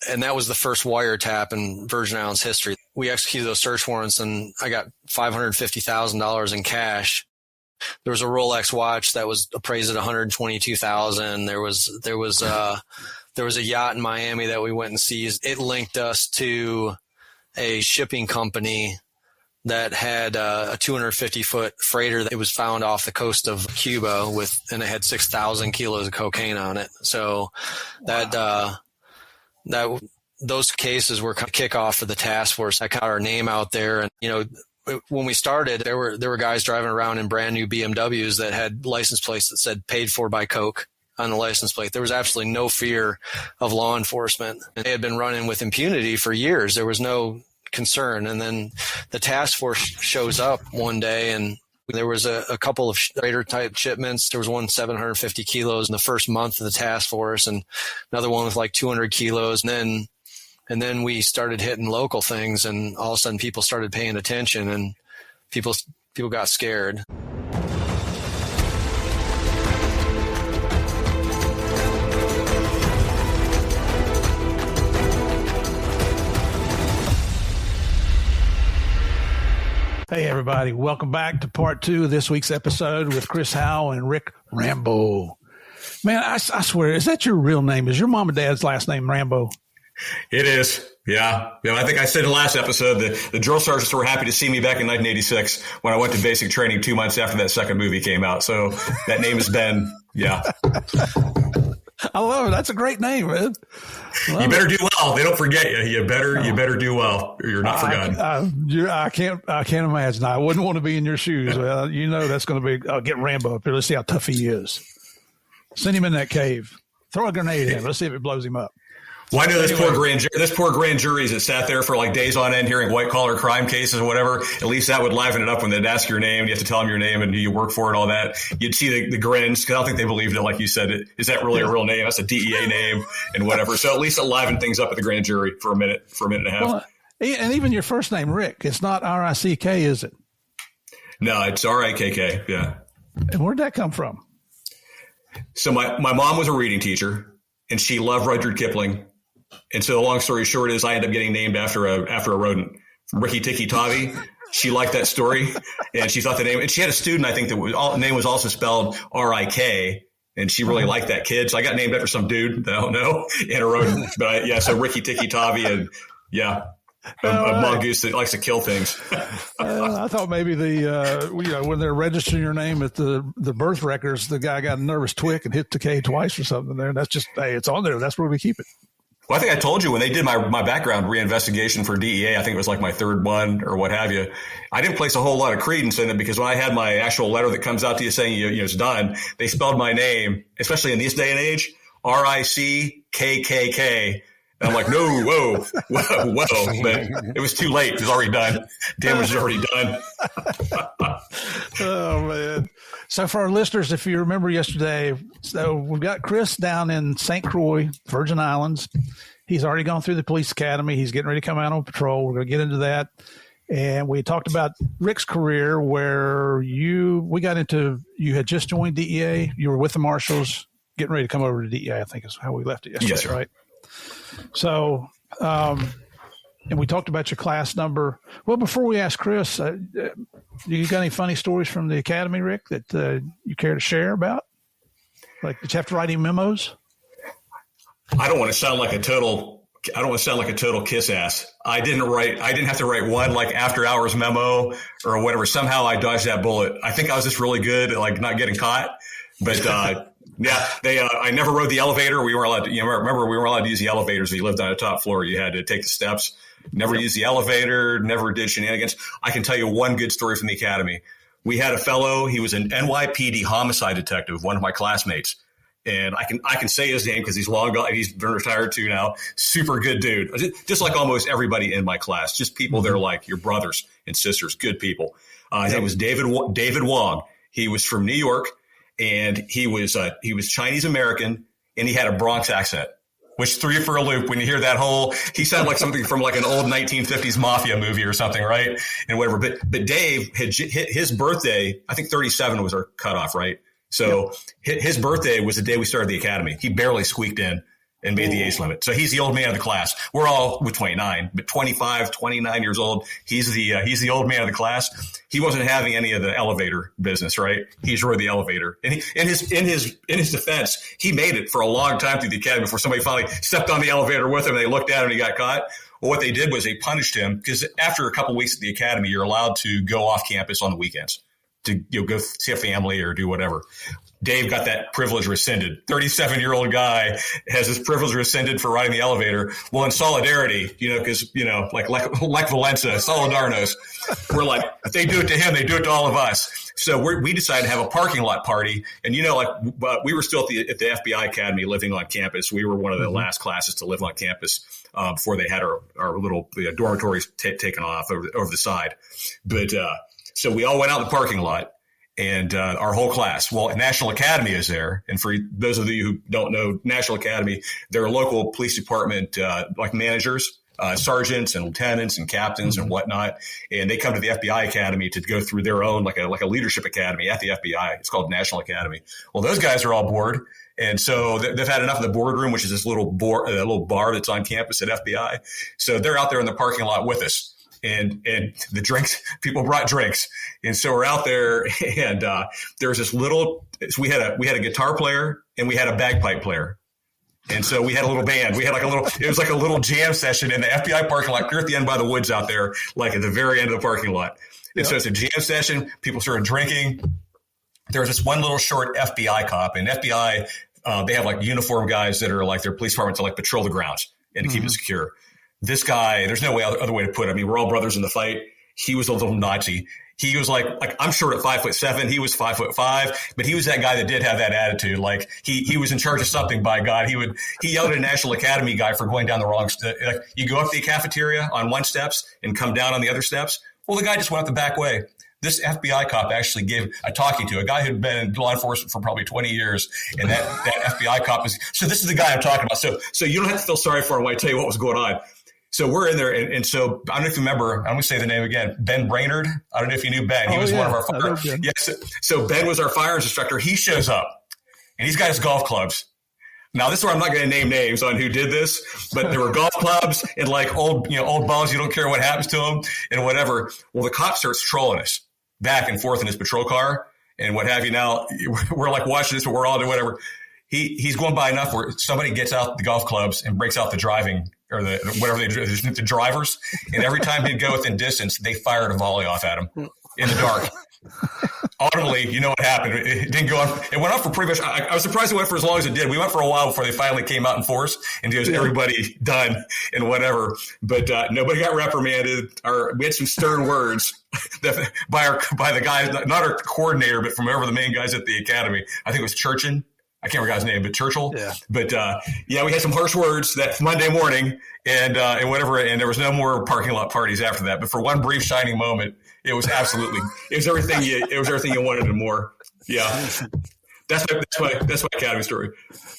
And that was the first wiretap in Virgin Islands history. We executed those search warrants, and I got $550,000 in cash. There was a Rolex watch that was appraised at $122,000. There was a yacht in Miami that we went and seized. It linked us to a shipping company that had a 250-foot freighter that was found off the coast of Cuba and it had 6,000 kilos of cocaine on it. So those cases were kind of kickoff for the task force. I got our name out there, and when we started, there were guys driving around in brand new BMWs that had license plates that said "paid for by Coke" on the license plate. There was absolutely no fear of law enforcement. They had been running with impunity for years. There was no concern. And then the task force shows up one day, and there was a couple of freighter type shipments. There was one 750 kilos in the first month of the task force, and another one with like 200 kilos. And then we started hitting local things, and all of a sudden people started paying attention, and people got scared. Hey, everybody. Welcome back to part 2 of this week's episode with Chris Howell and Rikk Rambo. Man, I swear, is that your real name? Is your mom and dad's last name Rambo? It is. Yeah. I think I said in the last episode that the drill sergeants were happy to see me back in 1986 when I went to basic training 2 months after that second movie came out. So that name has been, yeah. I love it. That's a great name, man. You better do well. They don't forget you. You better do well, or you're not forgotten. I can't imagine. I wouldn't want to be in your shoes. Well, that's going to be. I'll get Rambo up here. Let's see how tough he is. Send him in that cave. Throw a grenade at him. Let's see if it blows him up. Well, I know this poor grand juries that sat there for like days on end hearing white collar crime cases or whatever. At least that would liven it up when they'd ask your name. You have to tell them your name and who you work for and all that. You'd see the grins, because I don't think they believed it. Like you said, is that really a real name? That's a DEA name and whatever. So at least it livened things up at the grand jury for a minute and a half. Well, and even your first name, Rick, it's not R-I-C-K, is it? No, it's R-I-K-K. Yeah. And where'd that come from? So my mom was a reading teacher, and she loved Rudyard Kipling. And so the long story short is I ended up getting named after a rodent, from Rikki Tikki Tavi. She liked that story, and she thought the name. And she had a student, I think, the name was also spelled R-I-K, and she really liked that kid. So I got named after some dude that I don't know, and a rodent. But so Rikki Tikki Tavi, and a mongoose that likes to kill things. I thought maybe when they're registering your name at the birth records, the guy got a nervous twig and hit the K twice or something there. And that's just, hey, it's on there. That's where we keep it. Well, I think I told you when they did my background reinvestigation for DEA, I think it was like my third one or what have you. I didn't place a whole lot of credence in it, because when I had my actual letter that comes out to you saying it's done, they spelled my name, especially in this day and age, R-I-C-K-K-K. And I'm like, no, whoa. But it was too late. It was already done. Damage was already done. Oh, man. So for our listeners, if you remember yesterday, so we've got Chris down in St. Croix, Virgin Islands. He's already gone through the police academy. He's getting ready to come out on patrol. We're going to get into that. And we talked about Rick's career, where you had just joined DEA. You were with the Marshals, getting ready to come over to DEA, I think is how we left it yesterday, yes, sir. Right? So, and we talked about your class number. Well, before we ask Chris, you got any funny stories from the academy, Rick, that you care to share about? Like, did you have to write any memos? I don't want to sound like a total kiss ass. I didn't have to write one like after hours memo or whatever. Somehow I dodged that bullet. I think I was just really good at like not getting caught. But yeah, I never rode the elevator. We weren't allowed to, remember we weren't allowed to use the elevators. If you lived on a top floor, you had to take the steps. Never used the elevator, never did shenanigans. I can tell you one good story from the academy. We had a fellow, he was an NYPD homicide detective, one of my classmates. And I can say his name because he's long gone. He's been retired too now. Super good dude. Just like almost everybody in my class. Just people that are like your brothers and sisters. Good people. His name was David Wong. He was from New York, and he was Chinese American, and he had a Bronx accent, which threw you for a loop when you hear that he sounded like something from like an old 1950s mafia movie or something, right? And whatever. But Dave had hit his birthday. I think 37 was our cutoff, right? So his birthday was the day we started the academy. He barely squeaked in. and made the age limit. So he's the old man of the class. We're all with 29, but 25, 29 years old. He's the old man of the class. He wasn't having any of the elevator business, right? He's really the elevator. And in his defense, he made it for a long time through the academy before somebody finally stepped on the elevator with him and they looked at him and he got caught. Well, what they did was they punished him because after a couple of weeks at the academy, you're allowed to go off campus on the weekends to go see a family or do whatever. Dave got that privilege rescinded. 37-year-old guy has his privilege rescinded for riding the elevator. Well, in solidarity, because, like Valenza, Solidarnos, we're like, if they do it to him, they do it to all of us. So we decided to have a parking lot party. And, but we were still at the FBI Academy living on campus. We were one of the last classes to live on campus before they had our little dormitories taken off over the side. But so we all went out in the parking lot. And our whole class. Well, National Academy is there. And for those of you who don't know National Academy, they're local police department like managers, sergeants and lieutenants and captains and whatnot. And they come to the FBI Academy to go through their own like a leadership academy at the FBI. It's called National Academy. Well, those guys are all bored. And so they've had enough of the boardroom, which is this little bar that's on campus at FBI. So they're out there in the parking lot with us. And the drinks, people brought drinks. And so we're out there and there was this we had a guitar player and we had a bagpipe player. And so we had a little band. We had it was like a little jam session in the FBI parking lot, clear at the end by the woods out there, like at the very end of the parking lot. And so it's a jam session. People started drinking. There was this one little short FBI cop, and FBI, they have like uniform guys that are like their police department to like patrol the grounds and to keep it secure. This guy, there's no other way to put it. I mean, we're all brothers in the fight. He was a little Nazi. He was like I'm short at 5'7". He was 5'5", but he was that guy that did have that attitude. Like he was in charge of something, by God. He yelled at a National Academy guy for going down the wrong like you go up the cafeteria on one steps and come down on the other steps. Well, the guy just went up the back way. This FBI cop actually gave a talking to a guy who'd been in law enforcement for probably 20 years. And that FBI cop so this is the guy I'm talking about. So you don't have to feel sorry for him when I tell you what was going on. So we're in there, and so I don't know if you remember. I'm going to say the name again. Ben Brainerd. I don't know if you knew Ben. He was one of our fire. Yes. So Ben was our firearms instructor. He shows up, and he's got his golf clubs. Now, this is where I'm not going to name names on who did this, but there were golf clubs and like old balls. You don't care what happens to them and whatever. Well, the cop starts trolling us back and forth in his patrol car and what have you. Now we're like watching this, but we're all doing whatever. He's going by enough where somebody gets out the golf clubs and breaks out the driving or the drivers. And every time he'd go within distance, they fired a volley off at him in the dark. Ultimately, you know what happened. It didn't go on. It went on for pretty much. I was surprised it went for as long as it did. We went for a while before they finally came out in force and it was everybody done and whatever. But nobody got reprimanded. We had some stern words by the guy, not our coordinator, but from whoever the main guys at the academy. I think it was Churchin. I can't remember his name, but Churchill. Yeah. But we had some harsh words that Monday morning and whatever, and there was no more parking lot parties after that. But for one brief shining moment, it was everything you wanted and more. Yeah. That's my academy story.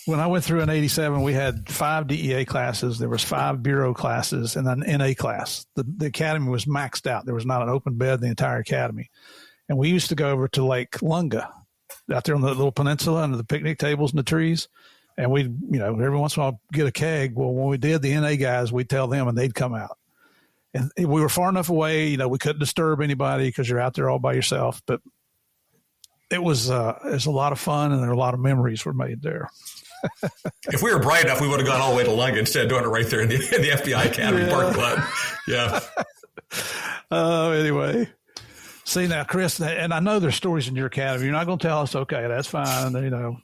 When I went through in 87, we had 5 DEA classes. There was 5 bureau classes and an NA class. The academy was maxed out. There was not an open bed in the entire academy. And we used to go over to Lake Lunga out there on the little peninsula under the picnic tables and the trees. And we'd, every once in a while get a keg. Well, when we did, the NA guys, we'd tell them and they'd come out. And we were far enough away, we couldn't disturb anybody because you're out there all by yourself. But it was a lot of fun and there were a lot of memories were made there. If we were bright enough, we would have gone all the way to Lunga instead of doing it right there in the FBI Academy parking lot. Yeah. Anyway. See now, Chris, and I know there's stories in your academy. You're not going to tell us, okay, that's fine. I'm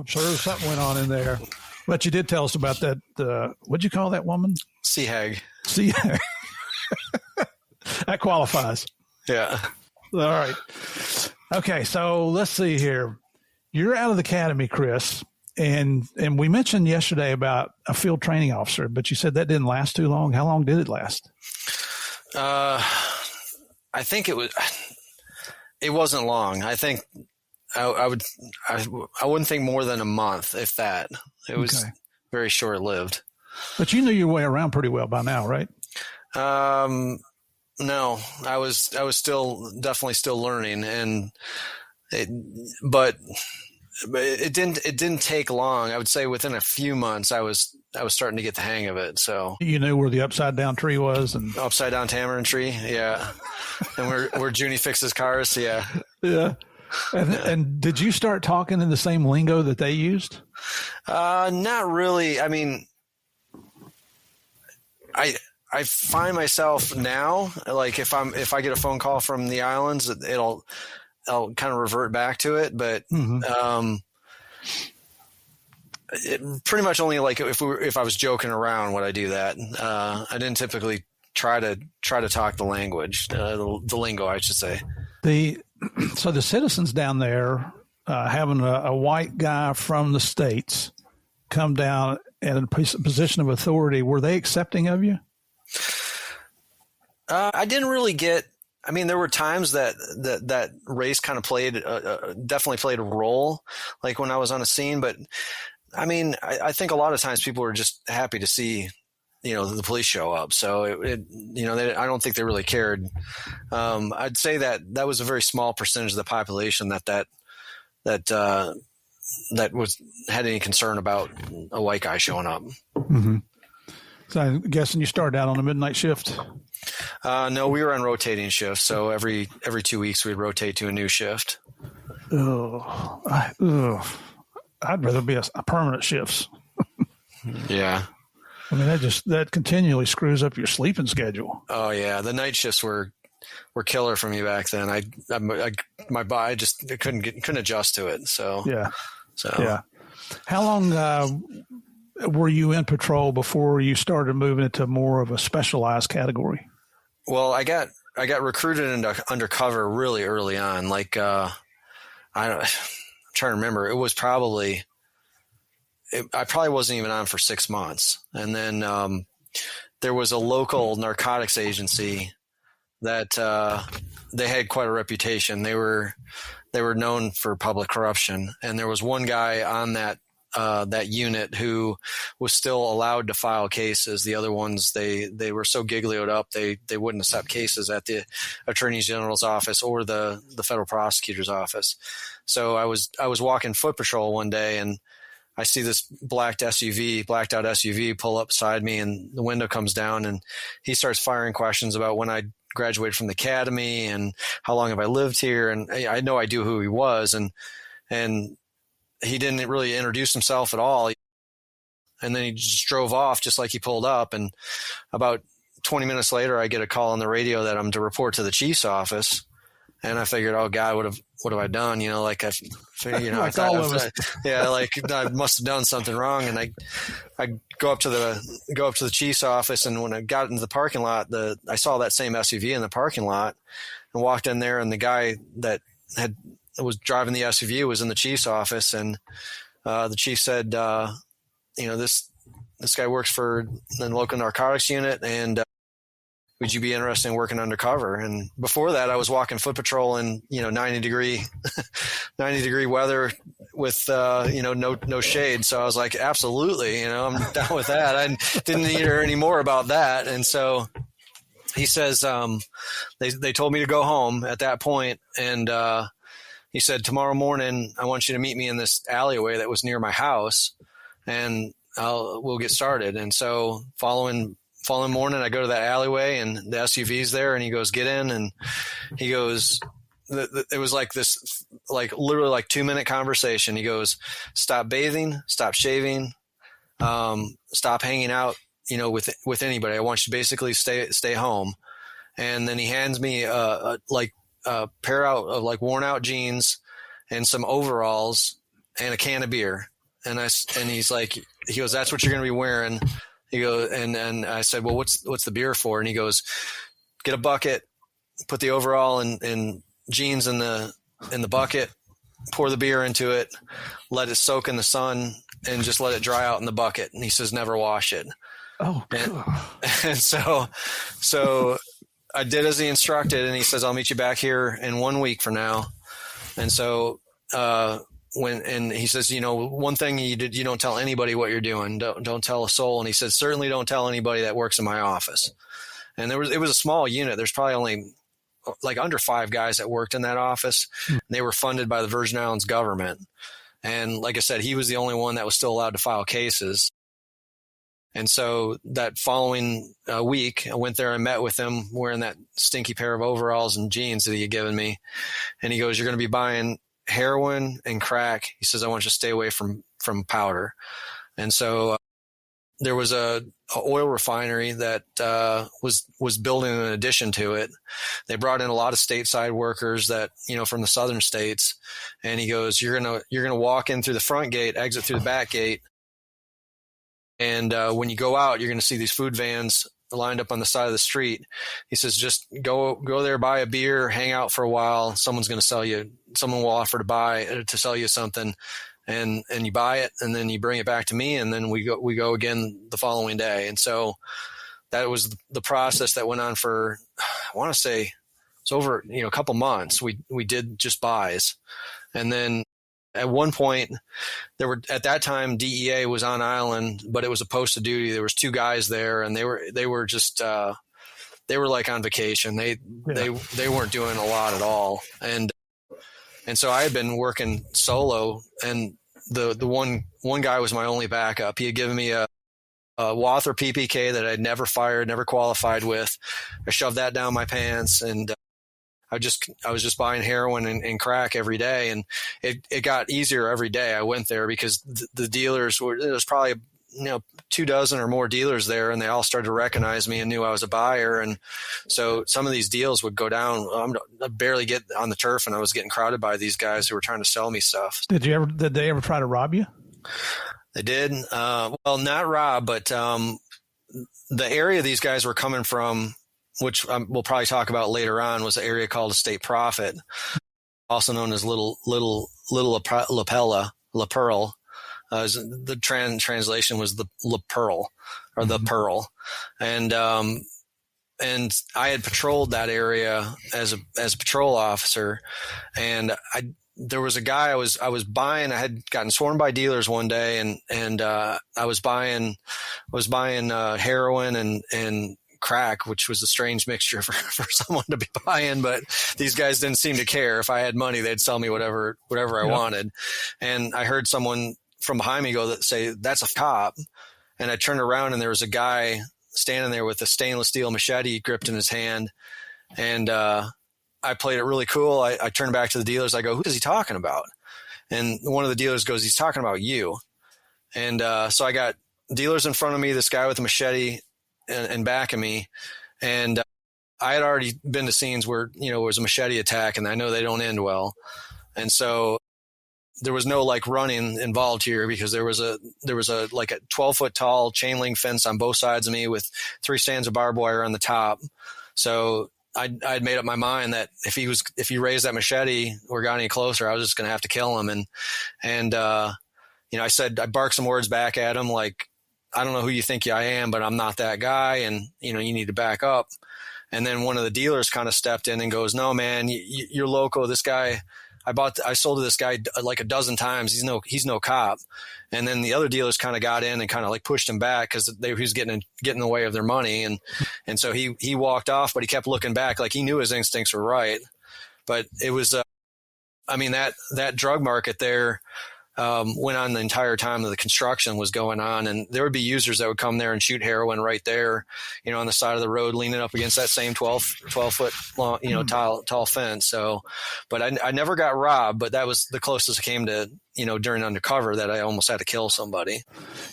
sure something went on in there. But you did tell us about that. What'd you call that woman? Sea hag. Sea hag. That qualifies. Yeah. All right. Okay, so let's see here. You're out of the academy, Chris, and we mentioned yesterday about a field training officer, but you said that didn't last too long. How long did it last? I think it wasn't long. I think I wouldn't think more than a month, if that. It was very short lived. But you knew your way around pretty well by now, right? No, I was definitely still learning, but it didn't take long. I would say within a few months I was I was starting to get the hang of it. So you knew where the upside down tree was, and upside down tamarind tree. Yeah. And where Junie fixes cars. Yeah. Yeah. And did you start talking in the same lingo that they used? Not really. I mean, I find myself now, like if I get a phone call from the islands, I'll kind of revert back to it. But, it pretty much only like if I was joking around would I do that. I didn't typically try to talk the language, the lingo, I should say. So the citizens down there, having a white guy from the States come down in a position of authority, were they accepting of you? I didn't really get. I mean, there were times that race kind of definitely played a role, like when I was on a scene. But I mean, I think a lot of times people were just happy to see, the police show up. So I don't think they really cared. I'd say that was a very small percentage of the population that had any concern about a white guy showing up. Mm-hmm. So I'm guessing you started out on a midnight shift. No, we were on rotating shifts. So every 2 weeks we'd rotate to a new shift. I'd rather be a permanent shifts. Yeah. I mean, that continually screws up your sleeping schedule. Oh yeah. The night shifts were killer for me back then. My body just couldn't adjust to it. So, yeah. How long, were you in patrol before you started moving into more of a specialized category? Well, I got recruited into undercover really early on. Like, I'm trying to remember. It was I probably wasn't even on for 6 months. And then, there was a local narcotics agency that, they had quite a reputation. They were known for public corruption. And there was one guy on that unit who was still allowed to file cases. The other ones, they were so giglioed up, they wouldn't accept cases at the Attorney General's office or the federal prosecutor's office. So I was walking foot patrol one day, and I see this blacked out SUV pull up beside me, and the window comes down, and he starts firing questions about when I graduated from the academy and how long have I lived here. And I had no idea who he was. And he didn't really introduce himself at all. And then he just drove off just like he pulled up. And about 20 minutes later, I get a call on the radio that I'm to report to the chief's office. And I figured, oh God, what have I done? Like I must have done something wrong. And I go up to the chief's office. And when I got into the parking lot, I saw that same SUV in the parking lot and walked in there. And the guy that was driving the SUV was in the chief's office. And the chief said, this guy works for the local narcotics unit, and would you be interested in working undercover? And before that, I was walking foot patrol in 90 degree weather with no shade. So I was like, absolutely, I'm down with that. I didn't hear any more about that. And so he says, they told me to go home at that point, and he said, tomorrow morning, I want you to meet me in this alleyway that was near my house, and we'll get started. And so following morning, I go to that alleyway, and the SUV's there, and he goes, get in. And he goes, it was like this, like literally like 2-minute conversation. He goes, stop bathing, stop shaving, stop hanging out, with anybody. I want you to basically stay home. And then he hands me a pair of like worn out jeans and some overalls and a can of beer. And he goes, that's what you're going to be wearing. He goes, and I said, well, what's the beer for? And he goes, get a bucket, put the overall and jeans in the bucket, pour the beer into it, let it soak in the sun, and just let it dry out in the bucket. And he says, never wash it. Oh, and so I did as he instructed, and he says, I'll meet you back here in 1 week from now. And so, and he says, one thing you don't tell anybody what you're doing. Don't tell a soul. And he said, certainly don't tell anybody that works in my office. And it was a small unit. There's probably only like under 5 guys that worked in that office. And they were funded by the Virgin Islands government. And like I said, he was the only one that was still allowed to file cases. And so that following week, I went there and met with him wearing that stinky pair of overalls and jeans that he had given me. And he goes, "You're going to be buying heroin and crack." He says, "I want you to stay away from powder." And so there was a oil refinery that was building an addition to it. They brought in a lot of stateside workers that, from the southern states. And he goes, you're gonna walk in through the front gate, exit through the back gate. And when you go out, you're going to see these food vans lined up on the side of the street. He says, just go there, buy a beer, hang out for a while. Someone will offer to sell you something, and you buy it, and then you bring it back to me, and then we go again the following day. And so that was the process that went on for, I want to say it's over, a couple months. We did just buys. And then at one point, at that time, DEA was on island, but it was a post of duty. There was 2 guys there, and they were just they were like on vacation. They weren't doing a lot at all. And so I had been working solo, and the one guy was my only backup. He had given me a Walther PPK that I'd never fired, never qualified with. I shoved that down my pants, and I was just buying heroin and crack every day, and it got easier every day I went there, because the dealers there was probably 24 or more dealers there, and they all started to recognize me and knew I was a buyer. And so some of these deals would go down. I barely get on the turf, and I was getting crowded by these guys who were trying to sell me stuff. Did they ever try to rob you? They did. Well, not rob, but the area these guys were coming from, which we'll probably talk about later on, was an area called a State Profit, also known as Little La Pearl. The translation was the La Pearl, or the Pearl. And I had patrolled that area as a patrol officer, and there was a guy I was buying. I had gotten sworn by dealers one day, and I was buying heroin and crack, which was a strange mixture for someone to be buying, but these guys didn't seem to care. If I had money, they'd sell me whatever I wanted. And I heard someone from behind me say, "That's a cop." And I turned around, and there was a guy standing there with a stainless steel machete gripped in his hand. And I played it really cool. I turned back to the dealers. I go, "Who is he talking about?" And one of the dealers goes, "He's talking about you." And so I got dealers in front of me, this guy with a machete and back of me. And I had already been to scenes where, it was a machete attack, and I know they don't end well. And so there was no running involved here, because there was a 12-foot tall chain link fence on both sides of me with 3 strands of barbed wire on the top. So I'd made up my mind that if he raised that machete or got any closer, I was just going to have to kill him. And I barked some words back at him, like, "I don't know who you think I am, but I'm not that guy. And, you need to back up." And then one of the dealers kind of stepped in and goes, "No, man, you're loco. This guy, I sold to this guy like a dozen times. He's no cop." And then the other dealers kind of got in and kind of pushed him back, because he was getting in the way of their money. And so he walked off, but he kept looking back, like he knew his instincts were right. But it was, that drug market there went on the entire time that the construction was going on, and there would be users that would come there and shoot heroin right there, on the side of the road, leaning up against that same 12-foot long, tall fence. So, but I never got robbed, but that was the closest I came to, during Undercover, that I almost had to kill somebody.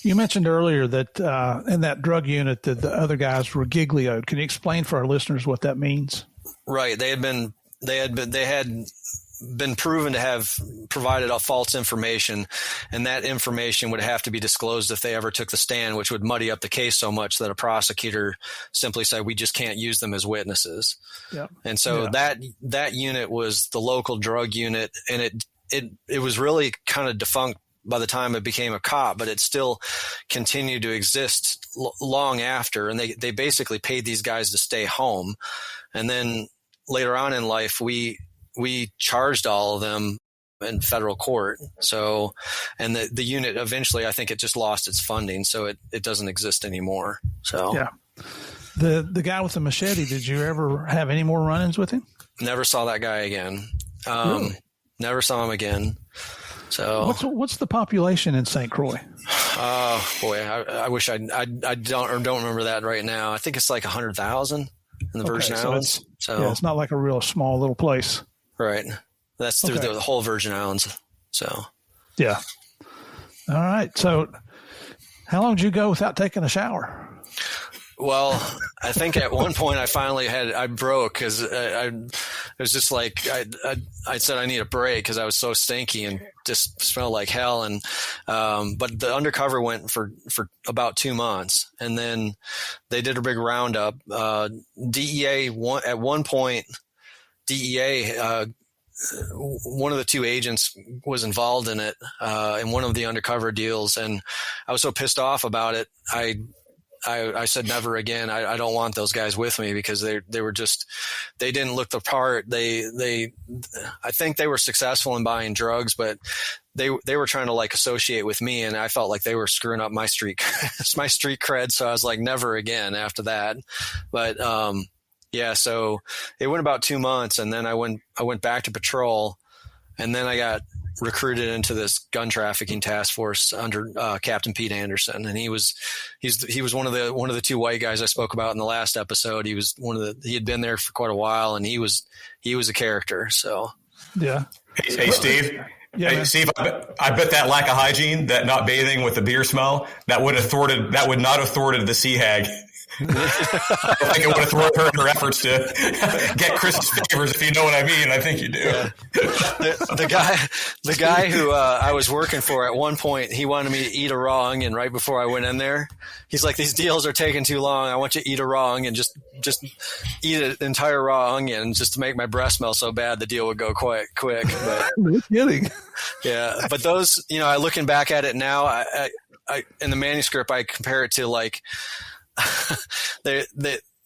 You mentioned earlier that in that drug unit that the other guys were giglioed. Can you explain for our listeners what that means? Right. They had been proven to have provided a false information, and that information would have to be disclosed if they ever took the stand, which would muddy up the case so much that a prosecutor simply said, "We just can't use them as witnesses." Yep. And so that unit was the local drug unit, and it was really kind of defunct by the time it became a cop, but it still continued to exist long after. And they basically paid these guys to stay home. And then later on in life, we charged all of them in federal court. So, and the unit eventually, I think it just lost its funding, so it doesn't exist anymore. So, yeah. The guy with the machete, did you ever have any more run-ins with him? Never saw that guy again. Really? Never saw him again. So what's the population in St. Croix? Oh boy, I wish I don't remember that right now. I think it's like 100,000 in the Virgin Islands. So yeah, it's not like a real small little place. Right. That's through the whole Virgin Islands. So yeah. All right. So how long did you go without taking a shower? Well, I think at one point I broke because it was just like I said I need a break because I was so stinky and just smelled like hell. And but the Undercover went for about 2 months, and then they did a big roundup. DEA at one point, DEA. One of the two agents was involved in it, in one of the Undercover deals, and I was so pissed off about it. I said never again. I don't want those guys with me because they didn't look the part. I think they were successful in buying drugs, but they were trying to like associate with me, and I felt like they were screwing up my street cred. So I was like, never again after that. But yeah, so it went about 2 months, and then I went back to patrol, and then I got recruited into this gun trafficking task force under Captain Pete Anderson, and he was one of the two white guys I spoke about in the last episode. He had been there for quite a while, and he was a character. So yeah. Hey Steve. Yeah, hey, Steve, I bet that lack of hygiene, that not bathing with the beer smell, that would not have thwarted the sea hag. I don't think it would have thwarted her in her efforts to get Chris's favors, if you know what I mean. I think you do. Yeah. The guy who I was working for at one point, he wanted me to eat a raw onion right before I went in there. He's like, these deals are taking too long. I want you to eat a raw onion, just eat an entire raw onion just to make my breath smell so bad the deal would go quick. But no kidding. Yeah, but those, looking back at it now, I in the manuscript I compare it to like.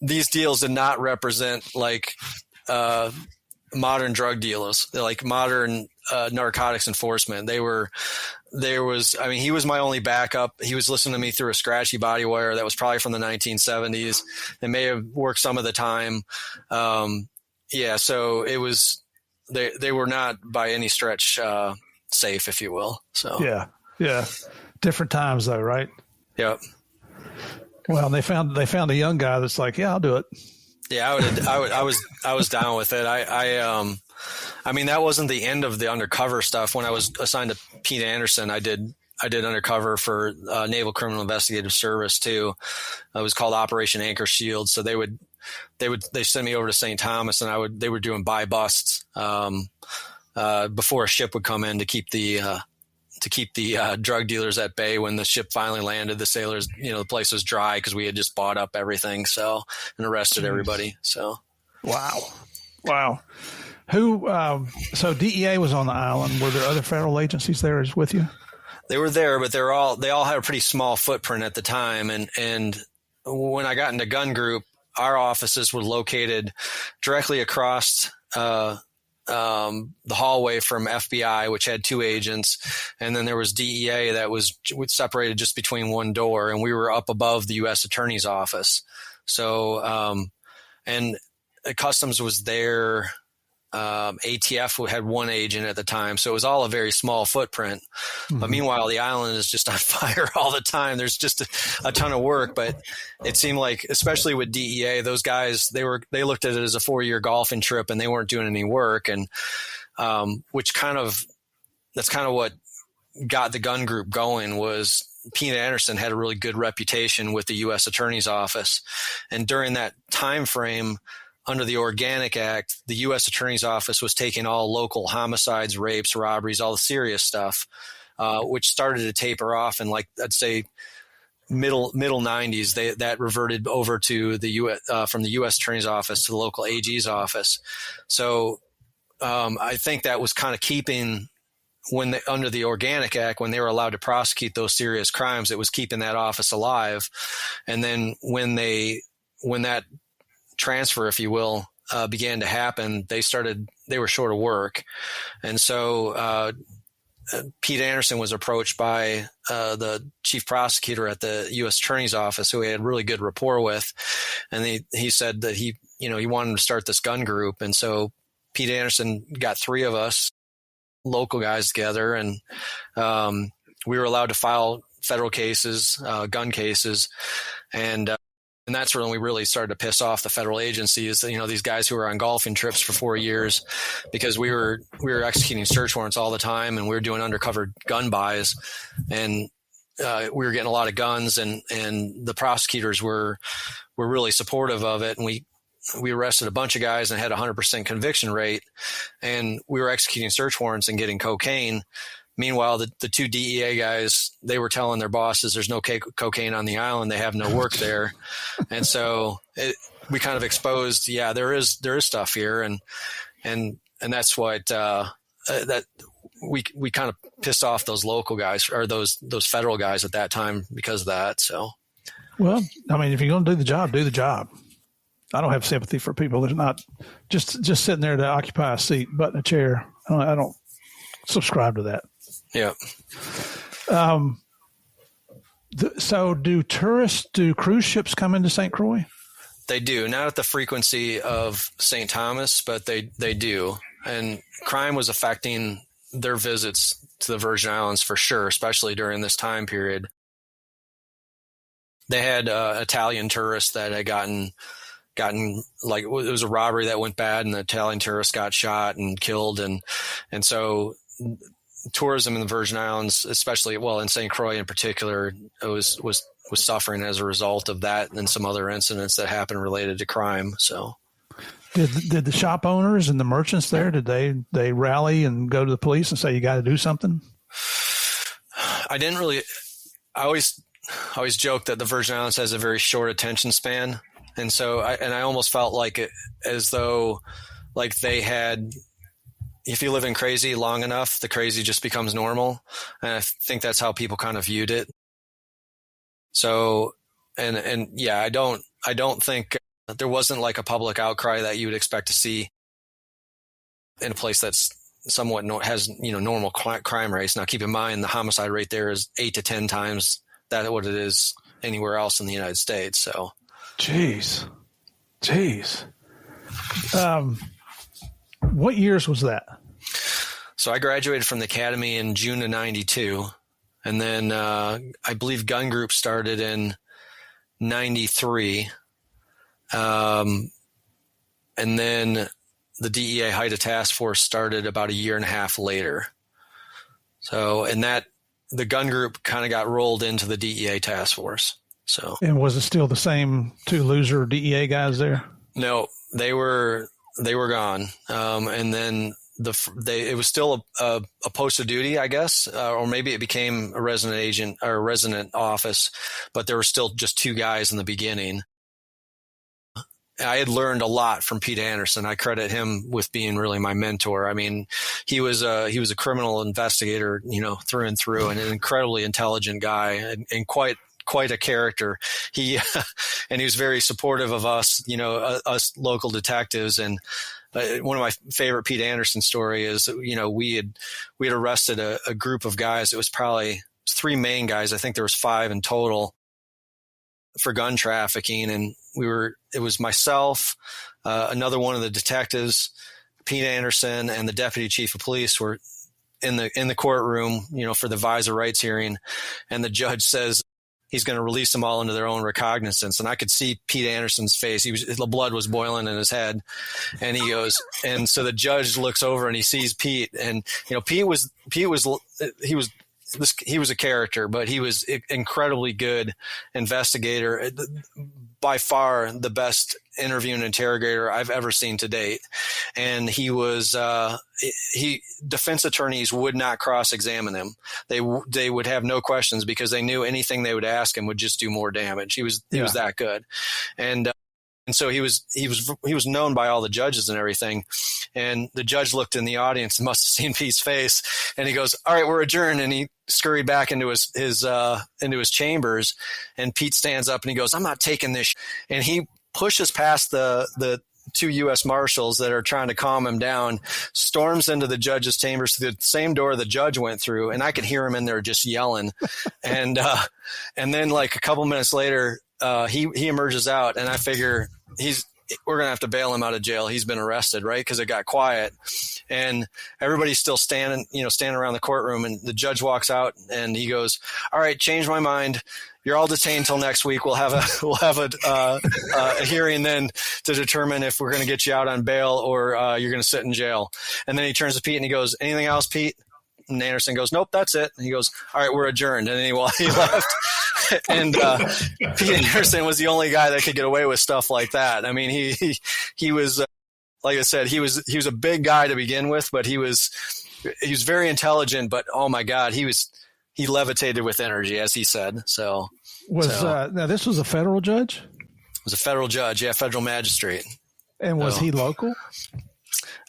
These deals did not represent like modern drug dealers, like modern narcotics enforcement. He was my only backup. He was listening to me through a scratchy body wire that was probably from the 1970s. It may have worked some of the time. Yeah, so it was they were not by any stretch safe, if you will. So yeah, different times though, right? Yep. Well, they found a young guy that's like, yeah, I'll do it. Yeah, I was down with it. I mean, that wasn't the end of the Undercover stuff. When I was assigned to Pete Anderson, I did Undercover for Naval Criminal Investigative Service too. It was called Operation Anchor Shield. So they sent me over to St. Thomas, and they were doing buy busts before a ship would come in to keep the drug dealers at bay. When the ship finally landed, the sailors, the place was dry because we had just bought up everything, and arrested everybody. So, wow. Who? So DEA was on the island. Were there other federal agencies there as with you? They were there, but they all had a pretty small footprint at the time. And when I got into Gun Group, our offices were located directly across the hallway from FBI, which had 2 agents, and then there was DEA that was separated just between one door, and we were up above the U.S. Attorney's office. So, and Customs was there. ATF had 1 agent at the time, so it was all a very small footprint. Mm-hmm. But meanwhile, the island is just on fire all the time. There's just a ton of work. But it seemed like, especially with DEA, those guys, they looked at it as a 4-year golfing trip, and they weren't doing any work. And that's kind of what got the Gun Group going. Was Pete Anderson had a really good reputation with the U.S. Attorney's Office, and during that time frame, under the Organic Act, the U.S. Attorney's Office was taking all local homicides, rapes, robberies, all the serious stuff, which started to taper off. And like, I'd say middle 90s, that reverted over to the from the U.S. Attorney's Office to the local AG's office. So I think that was kind of keeping, under the Organic Act, when they were allowed to prosecute those serious crimes, it was keeping that office alive. And then when that transfer, if you will, began to happen, they were short of work. And so Pete Anderson was approached by the chief prosecutor at the U.S. Attorney's Office, who he had really good rapport with. And he said that he wanted to start this Gun Group. And so Pete Anderson got 3 of us local guys together, and we were allowed to file federal cases, gun cases. And that's when we really started to piss off the federal agencies, these guys who were on golfing trips for 4 years, because we were executing search warrants all the time, and we were doing undercover gun buys, and we were getting a lot of guns, and the prosecutors were really supportive of it. And we arrested a bunch of guys and had a 100% conviction rate, and we were executing search warrants and getting cocaine. Meanwhile, the two DEA guys, they were telling their bosses there's no cocaine on the island. They have no work there. And so we kind of exposed, there is stuff here. And that's what, that we kind of pissed off those local guys, or those federal guys at that time because of that. So, well, I mean, if you're going to do the job, do the job. I don't have sympathy for people that are not just sitting there to occupy a seat, but in a chair. I don't subscribe to that. Yeah. So do cruise ships come into St. Croix? They do, not at the frequency of St. Thomas, but they do. And crime was affecting their visits to the Virgin Islands for sure, especially during this time period. They had Italian tourists that had gotten like, it was a robbery that went bad, and the Italian tourist got shot and killed. And so tourism in the Virgin Islands, especially, in St. Croix in particular, it was suffering as a result of that and some other incidents that happened related to crime. So did the shop owners and the merchants there, did they rally and go to the police and say, you got to do something? I always joke that the Virgin Islands has a very short attention span. And so I almost felt like it, as though like they had, if you live in crazy long enough, the crazy just becomes normal. And I think that's how people kind of viewed it. So, and yeah, I don't think there wasn't like a public outcry that you would expect to see in a place that's somewhat has, normal crime rates. Now keep in mind, the homicide rate there is 8 to 10 times that what it is anywhere else in the United States. So, Jeez. What years was that? So I graduated from the academy in June of 92. And then I believe gun group started in 93. And then the DEA HIDTA task force started about a year and a half later. So, and the gun group kind of got rolled into the DEA task force. So, and was it still the same two loser DEA guys there? No, they were gone. And then it was still a post of duty, I guess, or maybe it became a resident agent or a resident office, but there were still just two guys in the beginning. I had learned a lot from Pete Anderson. I credit him with being really my mentor. I mean, he was a criminal investigator, through and through, and an incredibly intelligent guy, and quite a character. He and he was very supportive of us, us local detectives. And one of my favorite Pete Anderson story is, we had arrested a group of guys. It was probably 3 main guys. I think there was 5 in total for gun trafficking. And it was myself, another one of the detectives, Pete Anderson, and the deputy chief of police were in the courtroom, for the visor rights hearing. And the judge says he's going to release them all into their own recognizance. And I could see Pete Anderson's face. The blood was boiling in his head. And he goes, and so the judge looks over and he sees Pete. And, Pete was a character, but he was an incredibly good investigator, by far the best interview and interrogator I've ever seen to date. And he was, defense attorneys would not cross-examine him. They would have no questions because they knew anything they would ask him would just do more damage. He was that good. And so he was known by all the judges and everything. And the judge looked in the audience and must have seen Pete's face. And he goes, "All right, we're adjourned." And he scurried back into his chambers. And Pete stands up and he goes, "I'm not taking this." And he pushes past the 2 U.S. Marshals that are trying to calm him down, storms into the judge's chambers through the same door the judge went through. And I could hear him in there just yelling. And then like a couple minutes later, he emerges out, and I figure we're going to have to bail him out of jail. He's been arrested, right? Because it got quiet, and everybody's still standing around the courtroom. And the judge walks out, and he goes, "All right, change my mind. You're all detained till next week. We'll have a hearing then to determine if we're going to get you out on bail or you're going to sit in jail." And then he turns to Pete and he goes, "Anything else, Pete?" And Anderson goes, "Nope, that's it." And he goes, "All right, we're adjourned." And then he left. And Pete Anderson was the only guy that could get away with stuff like that. I mean, he was like I said, he was a big guy to begin with, but he was very intelligent. But oh my God, he levitated with energy, as he said. So now this was a federal judge? It was a federal judge, yeah, federal magistrate. And was he local?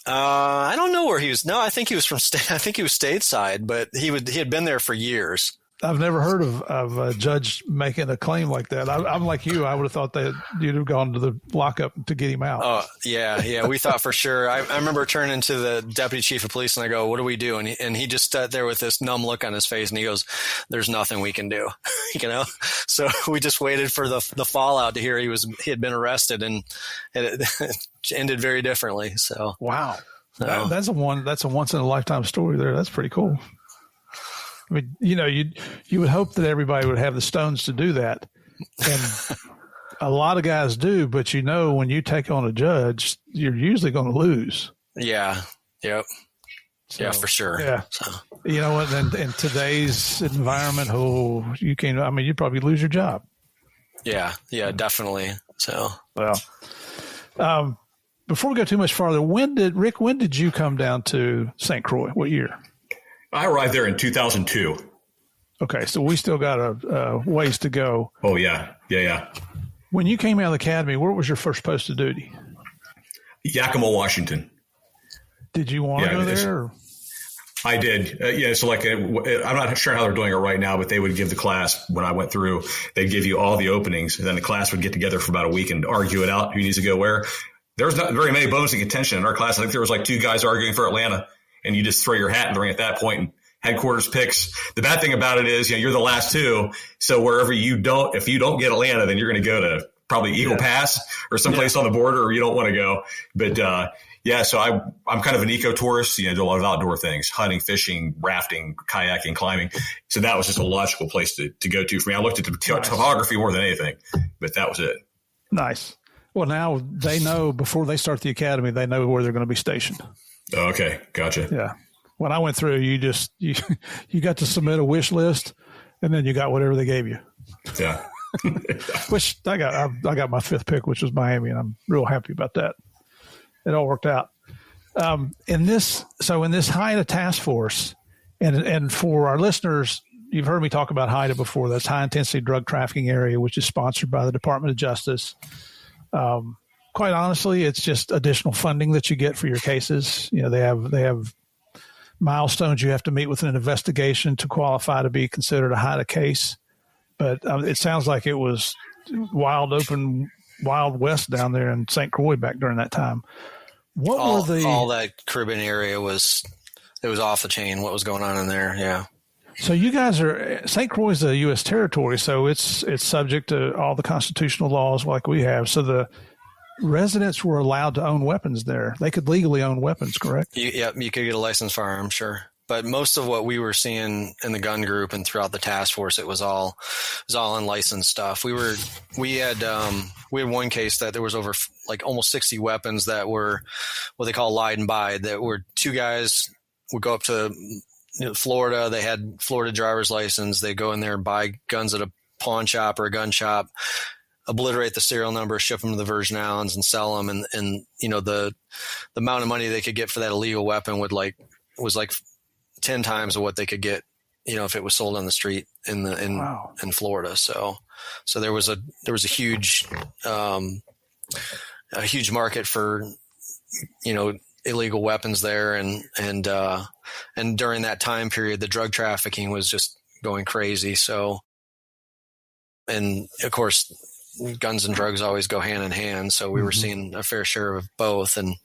I don't know where he was. No, I think he was I think he was stateside, but he had been there for years. I've never heard of a judge making a claim like that. I'm like you. I would have thought that you'd have gone to the lockup to get him out. Oh, yeah. We thought for sure. I remember turning to the deputy chief of police and I go, "What do we do?" And he just sat there with this numb look on his face and he goes, "There's nothing we can do." So we just waited for the fallout to hear he had been arrested, and it ended very differently. So wow, that's a once in a lifetime story there. That's pretty cool. I mean, you would hope that everybody would have the stones to do that. And a lot of guys do, but when you take on a judge, you're usually going to lose. Yeah. Yep. So, yeah, for sure. Yeah. So. You know what? In today's environment, you'd probably lose your job. Yeah. Yeah, definitely. So, well, before we go too much farther, when did you come down to St. Croix? What year? I arrived there in 2002. Okay, so we still got a ways to go. Oh, yeah. When you came out of the academy, where was your first post of duty? Yakima, Washington. Did you want to go there? Or? I did. So I'm not sure how they're doing it right now, but they would give the class, when I went through, they'd give you all the openings, and then the class would get together for about a week and argue it out, who needs to go where. There was not very many bones in contention in our class. I think there was like 2 guys arguing for Atlanta. And you just throw your hat in the ring at that point, and headquarters picks. The bad thing about it is, you're the last 2. So if you don't get Atlanta, then you're going to go to probably Eagle Pass or someplace on the border, or you don't want to go. But so I'm kind of an eco-tourist. Do a lot of outdoor things: hunting, fishing, rafting, kayaking, climbing. So that was just a logical place to go to for me. I looked at the topography more than anything, but that was it. Nice. Well, now they know, before they start the academy, they know where they're going to be stationed. Okay, gotcha. Yeah. When I went through, you got to submit a wish list, and then you got whatever they gave you. Yeah. Which I got my 5th pick, which was Miami, and I'm real happy about that. It all worked out. In this HIDTA task force, and for our listeners, you've heard me talk about HIDTA before. That's High Intensity Drug Trafficking Area, which is sponsored by the Department of Justice. Quite honestly, it's just additional funding that you get for your cases. They have milestones you have to meet with an investigation to qualify to be considered a HIDTA case. But it sounds like it was wild west down there in St. Croix back during that time. All that Caribbean area was off the chain. What was going on in there? Yeah. So you guys St. Croix is a U.S. territory, so it's subject to all the constitutional laws like we have. So the residents were allowed to own weapons there. They could legally own weapons, correct? You could get a licensed firearm, sure. But most of what we were seeing in the gun group and throughout the task force, it was all unlicensed stuff. We had one case that there was over like almost 60 weapons that were what they call lied and buy, that were 2 guys would go up to Florida. They had Florida driver's license. They go in there and buy guns at a pawn shop or a gun shop, obliterate the serial number, ship them to the Virgin Islands and sell them. And the amount of money they could get for that illegal weapon was like 10 times of what they could get, if it was sold on the street in Florida. So there was a huge market for, illegal weapons there. And during that time period, the drug trafficking was just going crazy. So, and of course, guns and drugs always go hand in hand. So we were seeing a fair share of both. And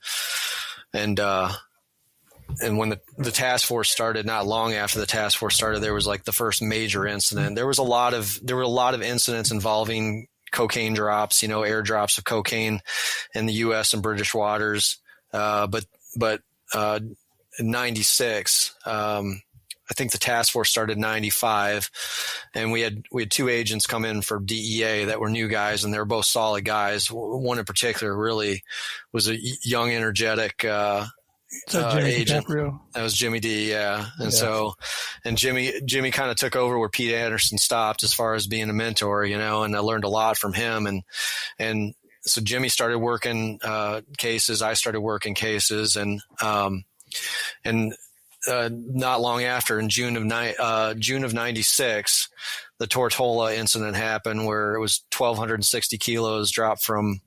when the task force started, not long after the task force started, there was like the first major incident. There were a lot of incidents involving cocaine drops, airdrops of cocaine in the U.S. and British waters. But in 96, I think the task force started in 95, and we had 2 agents come in for DEA that were new guys, and they were both solid guys. One in particular really was a young, energetic, agent. DiCaprio. That was Jimmy D. Yeah. And Jimmy kind of took over where Pete Anderson stopped as far as being a mentor, and I learned a lot from him. And so Jimmy started working, cases. I started working cases, and not long after, in June of 96, the Tortola incident happened, where it was 1,260 kilos dropped from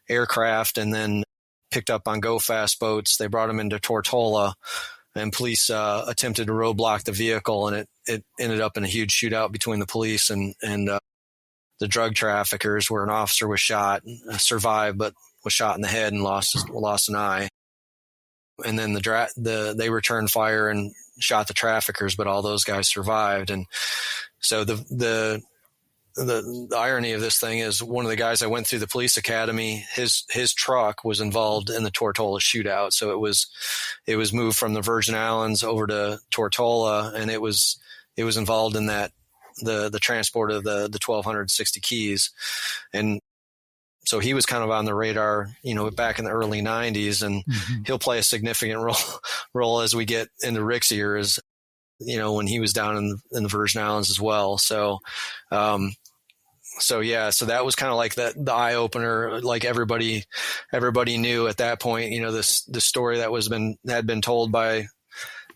aircraft and then picked up on go fast boats. They brought them into Tortola, and police attempted to roadblock the vehicle, and it ended up in a huge shootout between the police and the drug traffickers, where an officer was shot, survived, but was shot in the head and lost an eye. And then they returned fire and shot the traffickers, but all those guys survived. And so the irony of this thing is, one of the guys I went through the police academy, his truck was involved in the Tortola shootout. So it was moved from the Virgin Islands over to Tortola, and it was involved in that, the transport of the 1,260 keys. And so he was kind of on the radar, back in the early 90s, and he'll play a significant role as we get into Rick's ears, when he was down in the Virgin Islands as well. So that was kind of like the eye opener. Like everybody knew at that point, the story that had been told by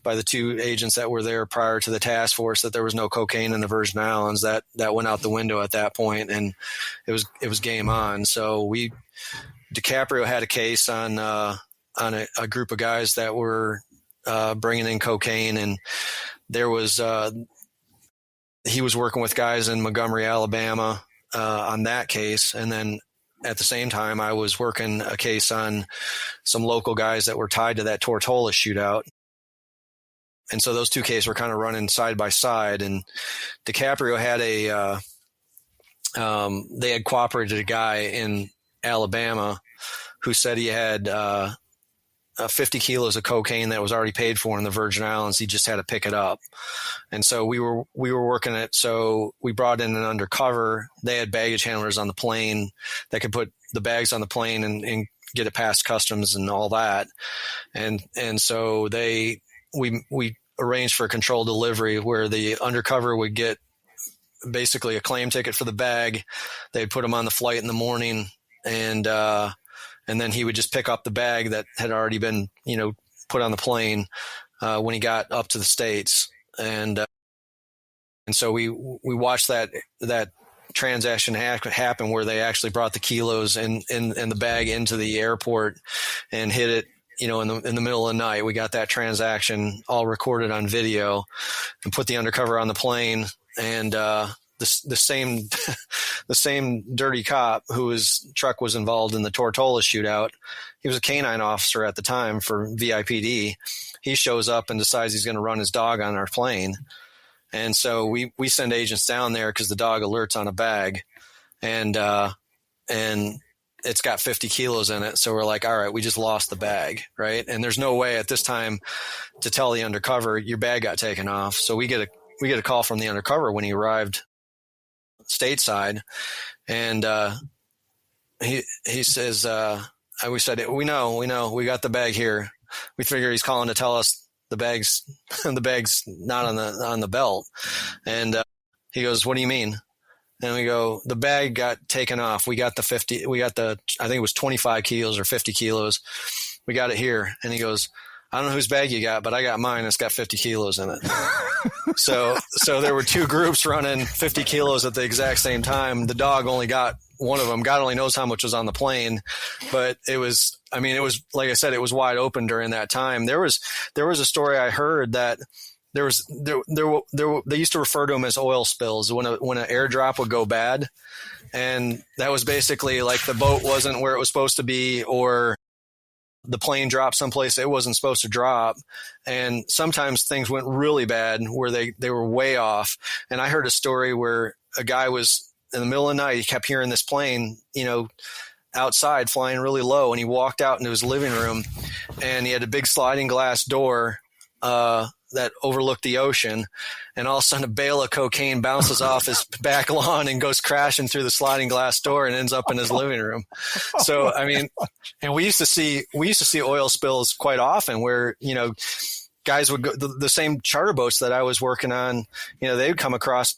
the 2 agents that were there prior to the task force, that there was no cocaine in the Virgin Islands. That went out the window at that point, and it was game on. So DiCaprio had a case on a group of guys that were bringing in cocaine, and there was he was working with guys in Montgomery, Alabama, on that case, and then at the same time I was working a case on some local guys that were tied to that Tortola shootout. And so those 2 cases were kind of running side by side, and DiCaprio had they had cooperated a guy in Alabama who said he had 50 kilos of cocaine that was already paid for in the Virgin Islands. He just had to pick it up. And so we were working it. So we brought in an undercover. They had baggage handlers on the plane that could put the bags on the plane and get it past customs and all that. And so we arranged for a controlled delivery where the undercover would get basically a claim ticket for the bag. They'd put him on the flight in the morning, and then he would just pick up the bag that had already been, put on the plane when he got up to the States. And so we watched that transaction happen, where they actually brought the kilos and the bag into the airport and hid it, in the middle of the night. We got that transaction all recorded on video and put the undercover on the plane. And the same dirty cop whose truck was involved in the Tortola shootout, he was a canine officer at the time for VIPD. He shows up and decides he's going to run his dog on our plane. And so we send agents down there because the dog alerts on a bag, and it's got 50 kilos in it. So we're like, all right, we just lost the bag. Right. And there's no way at this time to tell the undercover your bag got taken off. So we get a call from the undercover when he arrived stateside. And, he says, we said, we know, we got the bag here. We figure he's calling to tell us the bag's not on the belt. And, he goes, what do you mean? And we go, the bag got taken off. I think it was 25 kilos or 50 kilos. We got it here. And he goes, I don't know whose bag you got, but I got mine. It's got 50 kilos in it. So there were 2 groups running 50 kilos at the exact same time. The dog only got one of them. God only knows how much was on the plane, but it was, like I said, it was wide open during that time. There was a story I heard that they used to refer to them as oil spills when an airdrop would go bad. And that was basically like the boat wasn't where it was supposed to be, or the plane dropped someplace it wasn't supposed to drop. And sometimes things went really bad where they were way off. And I heard a story where a guy was in the middle of the night, he kept hearing this plane, outside flying really low. And he walked out into his living room, and he had a big sliding glass door that overlooked the ocean. And all of a sudden, a bale of cocaine bounces off his back lawn and goes crashing through the sliding glass door and ends up in his living room. So, I mean, and we used to see oil spills quite often where, guys would go, the same charter boats that I was working on, they would come across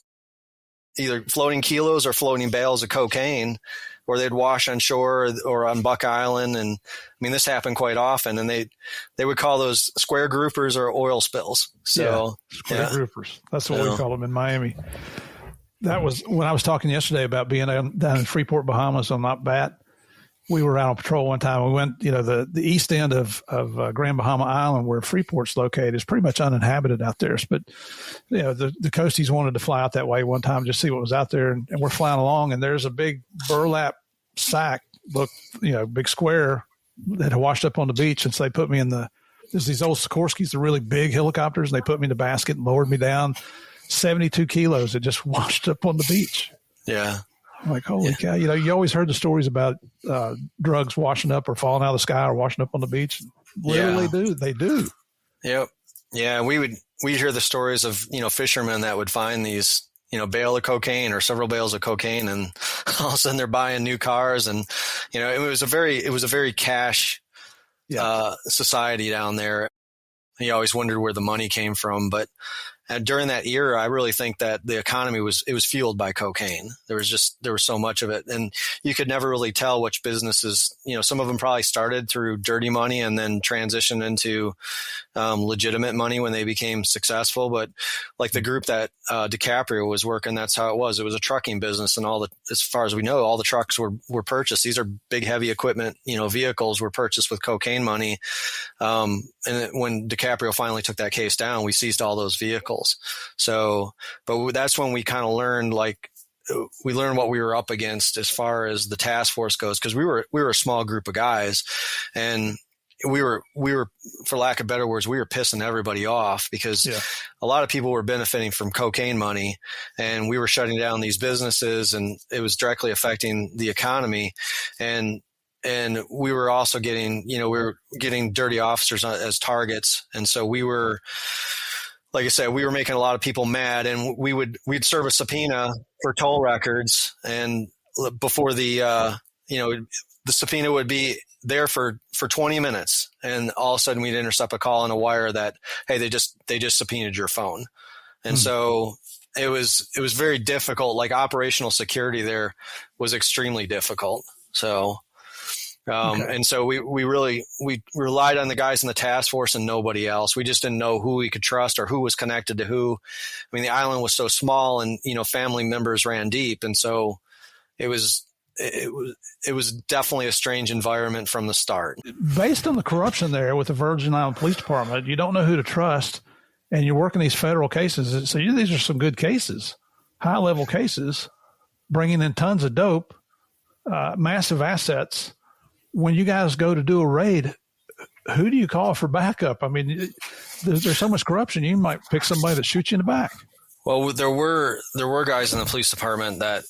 either floating kilos or floating bales of cocaine, or they'd wash on shore or on Buck Island. And I mean, this happened quite often, and they would call those square groupers or oil spills. So square groupers. That's what we call them in Miami. That was when I was talking yesterday about being down in Freeport, Bahamas on Mount Bat. We were out on patrol one time. We went, the east end of Grand Bahama Island, where Freeport's located, is pretty much uninhabited out there. But, the coasties wanted to fly out that way one time, just see what was out there. And we're flying along, and there's a big burlap sack, big square that had washed up on the beach. And so they put me in there's these old Sikorsky's, the really big helicopters. And they put me in the basket and lowered me down 72 kilos. It just washed up on the beach. Yeah. I'm like, holy cow. You always heard the stories about drugs washing up or falling out of the sky or washing up on the beach. Literally they do. Yep. Yeah. We'd hear the stories of, fishermen that would find these, bale of cocaine or several bales of cocaine, and all of a sudden they're buying new cars. And, it was a very cash society down there. You always wondered where the money came from, but during that era, I really think that the economy was fueled by cocaine. There was so much of it, and you could never really tell which businesses, some of them probably started through dirty money and then transitioned into legitimate money when they became successful. But like the group that DiCaprio was working, that's how it was. It was a trucking business, and as far as we know, all the trucks were purchased. These are big, heavy equipment, vehicles were purchased with cocaine money. And when DiCaprio finally took that case down, we seized all those vehicles. So, but that's when we kind of learned, we learned what we were up against as far as the task force goes. Cause we were a small group of guys, and we were, for lack of better words, we were pissing everybody off because a lot of people were benefiting from cocaine money, and we were shutting down these businesses, and it was directly affecting the economy. And we were also getting, we were getting dirty officers as targets. And so like I said, we were making a lot of people mad, and we'd serve a subpoena for toll records. And before the subpoena would be there for 20 minutes. And all of a sudden we'd intercept a call on a wire that, hey, they just subpoenaed your phone. And so it was very difficult. Like operational security there was extremely difficult. So, and so we relied on the guys in the task force and nobody else. We just didn't know who we could trust or who was connected to who. I mean, the island was so small, and, family members ran deep. And so it was definitely a strange environment from the start. Based on the corruption there with the Virgin Island Police Department, you don't know who to trust, and you're working these federal cases. So these are some good cases, high level cases, bringing in tons of dope, massive assets. When you guys go to do a raid, who do you call for backup? I mean, there's so much corruption, you might pick somebody that shoots you in the back. Well, there were guys in the police department that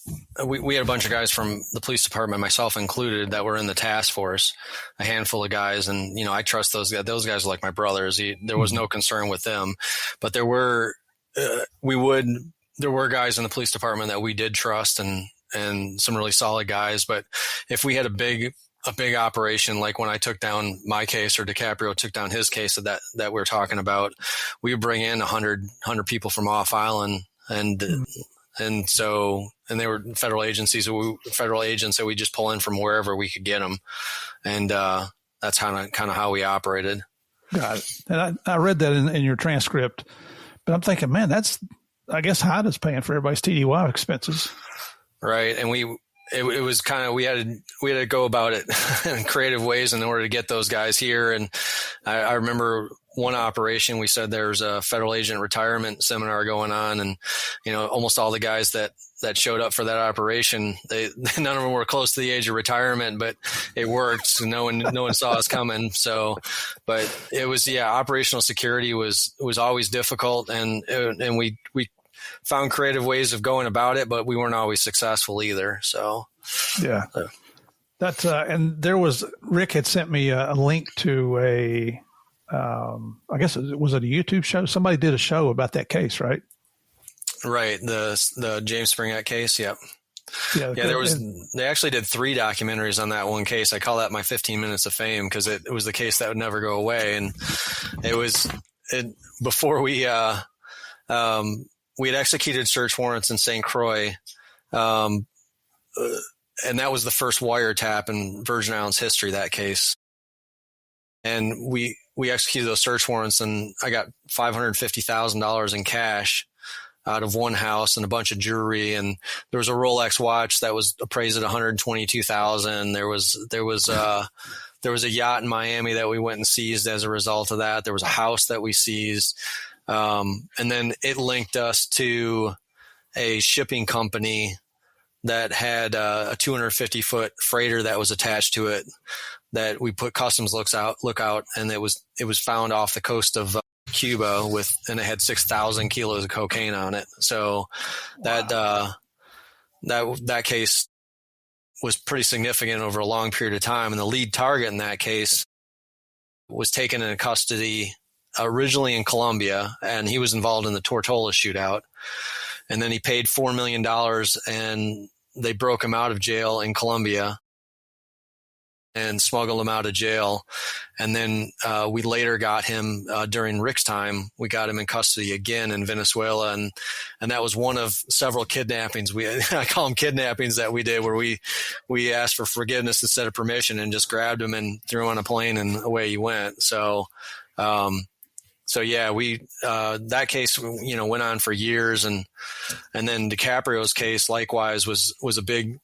we had a bunch of guys from the police department, myself included, that were in the task force, a handful of guys. And, I trust those guys. Those guys are like my brothers. There was no concern with them, but there were guys in the police department that we did trust, and some really solid guys. But if we had a big operation, like when I took down my case or DiCaprio took down his case that we're talking about, we would bring in 100 people from off island. And they were federal agents that we just pull in from wherever we could get them. And, that's kind of how we operated. Got it. And I read that in your transcript, but I'm thinking, man, I guess HIDA's paying for everybody's TDY expenses. Right. And it was kind of, we had to go about it in creative ways in order to get those guys here. And I remember one operation, we said there's a federal agent retirement seminar going on, and, almost all the guys that showed up for that operation, none of them were close to the age of retirement, but it worked. So no one saw us coming. So, but it was, operational security was always difficult. And we found creative ways of going about it, but we weren't always successful either. So, yeah. That's and there was Rikk had sent me a link to I guess was it a YouTube show? Somebody did a show about that case, right? Right, the James Springett case. Yep. Yeah. They actually did 3 documentaries on that one case. I call that my 15 minutes of fame because it was the case that would never go away, and before we had executed search warrants in St. Croix. And that was the first wiretap in Virgin Islands history, that case. And we executed those search warrants, and I got $550,000 in cash out of one house and a bunch of jewelry. And there was a Rolex watch that was appraised at $122,000. There was a yacht in Miami that we went and seized as a result of that. There was a house that we seized. And then it linked us to a shipping company that had a 250-foot freighter that was attached to it that we put customs lookout, and it was found off the coast of Cuba and it had 6,000 kilos of cocaine on it. So that case was pretty significant over a long period of time. And the lead target in that case was taken into custody originally in Colombia, and he was involved in the Tortola shootout. And then he paid $4 million, and they broke him out of jail in Colombia and smuggled him out of jail. And then we later got him during Rick's time. We got him in custody again in Venezuela, and that was one of several kidnappings. I call them kidnappings that we did, where we asked for forgiveness instead of permission and just grabbed him and threw him on a plane and away he went. So yeah, that case, went on for years, and then DiCaprio's case likewise was a big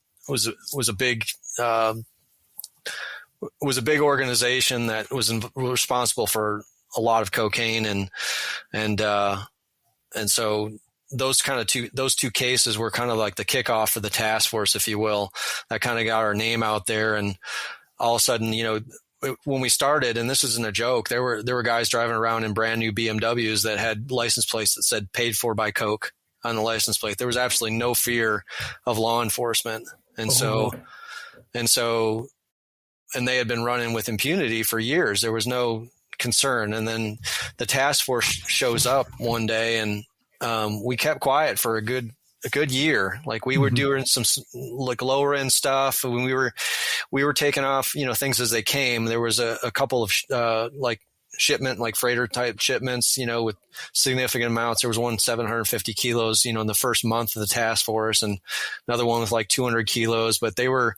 organization that was responsible for a lot of cocaine, and so those two cases were kind of like the kickoff for the task force, if you will, that kind of got our name out there. And all of a sudden, when we started, and this isn't a joke, there were guys driving around in brand new BMWs that had license plates that said "paid for by Coke" on the license plate. There was absolutely no fear of law enforcement, and they had been running with impunity for years. There was no concern. And then the task force shows up one day, and we kept quiet for a good year. Like we were doing some like lower end stuff. When we were taking off, things as they came. There was a couple of like freighter type shipments, with significant amounts. There was one 750 kilos, in the first month of the task force, and another one with like 200 kilos, but they weren't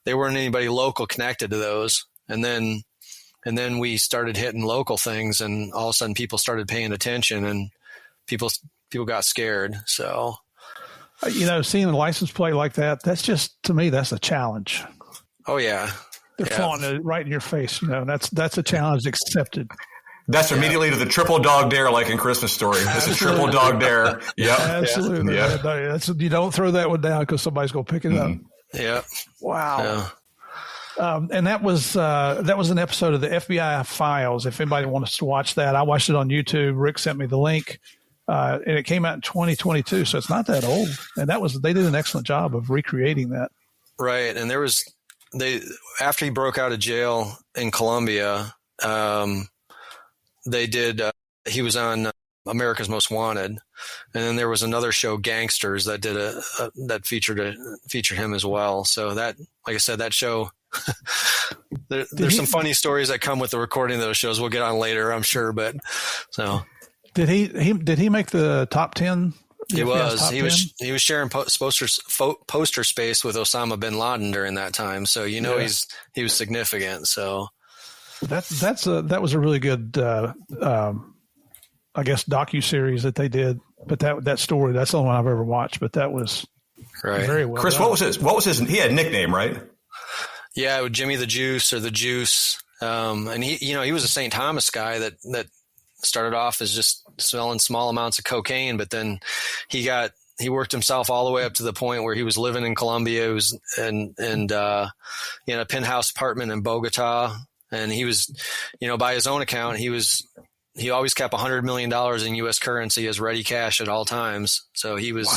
anybody local connected to those. And then we started hitting local things, and all of a sudden people started paying attention, and people got scared. So, seeing a license plate like that, that's just, to me, that's a challenge. Oh yeah. They're flaunting it right in your face. That's a challenge accepted. That's immediately to the triple dog dare, like in Christmas Story. This is triple dog dare. Yep. Absolutely. Yeah. You don't throw that one down because somebody's going to pick it up. Yeah. Wow. Yeah. And that was an episode of the FBI Files. If anybody wants to watch that, I watched it on YouTube. Rikk sent me the link, and it came out in 2022, so it's not that old. And they did an excellent job of recreating that. Right, and after he broke out of jail in Colombia, he was on America's Most Wanted, and then there was another show, Gangsters, that did that featured him as well. So that, like I said, that show. There's some funny stories that come with the recording of those shows. We'll get on later, I'm sure. But so did he make the top 10? He was sharing poster space with Osama bin Laden during that time. So he was significant. So that was a really good I guess docu-series that they did. But that story, that's the only one I've ever watched. But that was very well Chris, done. What was his? He had a nickname, right? Yeah, Jimmy the Juice or the Juice. And he was a St. Thomas guy that started off as just selling small amounts of cocaine, but then he worked himself all the way up to the point where he was living in Colombia. He was in a penthouse apartment in Bogota, and he was, by his own account, he was he always kept $100 million in U.S. currency as ready cash at all times. So he was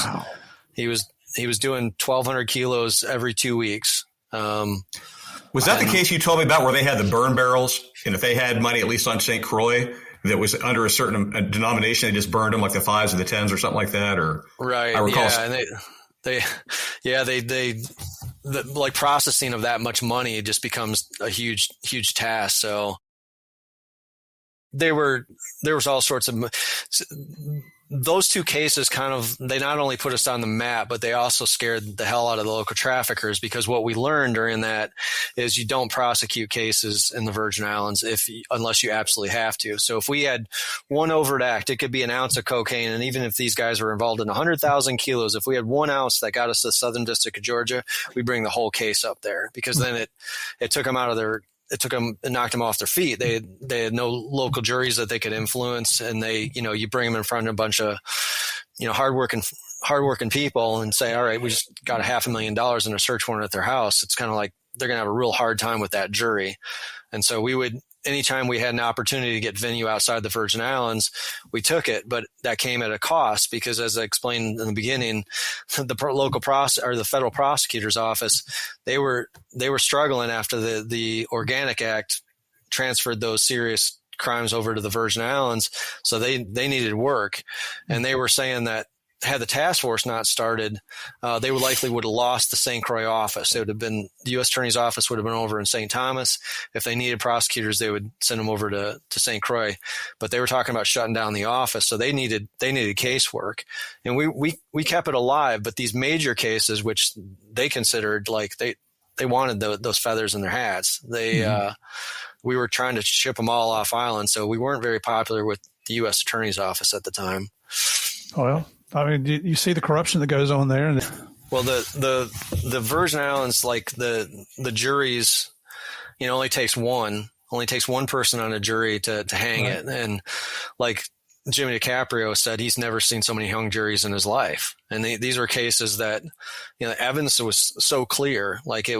doing 1,200 kilos every 2 weeks. Was that the case you told me about where they had the burn barrels, and if they had money, at least on St. Croix, that was under a certain denomination, they just burned them like the 5s or the 10s or something like that? Or right, I recall, yeah, and they like processing of that much money just becomes a huge task. So there was all sorts of those two cases they not only put us on the map, but they also scared the hell out of the local traffickers, because what we learned during that is you don't prosecute cases in the Virgin Islands unless you absolutely have to. So if we had one overt act, it could be an ounce of cocaine. And even if these guys were involved in 100,000 kilos, if we had 1 ounce that got us to the Southern District of Georgia, we bring the whole case up there, because then it took them out of it knocked them off their feet. They had no local juries that they could influence. And you bring them in front of a bunch of, hardworking people and say, all right, we just got $500,000 in a search warrant at their house. It's kind of like they're going to have a real hard time with that jury. And so anytime we had an opportunity to get venue outside the Virgin Islands, we took it, but that came at a cost, because as I explained in the beginning, the the federal prosecutor's office, they were struggling after the Organic Act transferred those serious crimes over to the Virgin Islands. So they needed work, and they were saying that had the task force not started, they would have lost the St. Croix office. It would have been the U.S. Attorney's office would have been over in St. Thomas. If they needed prosecutors, they would send them over to St. Croix. But they were talking about shutting down the office, so they needed casework, and we kept it alive. But these major cases, which they considered like they wanted those feathers in their hats, we were trying to ship them all off island, so we weren't very popular with the U.S. Attorney's office at the time. Well, I mean, you see the corruption that goes on there. Well, the Virgin Islands, like the juries, only takes one person on a jury to hang it. And like Jimmy DiCaprio said, he's never seen so many hung juries in his life. And these were cases that, evidence was so clear, like it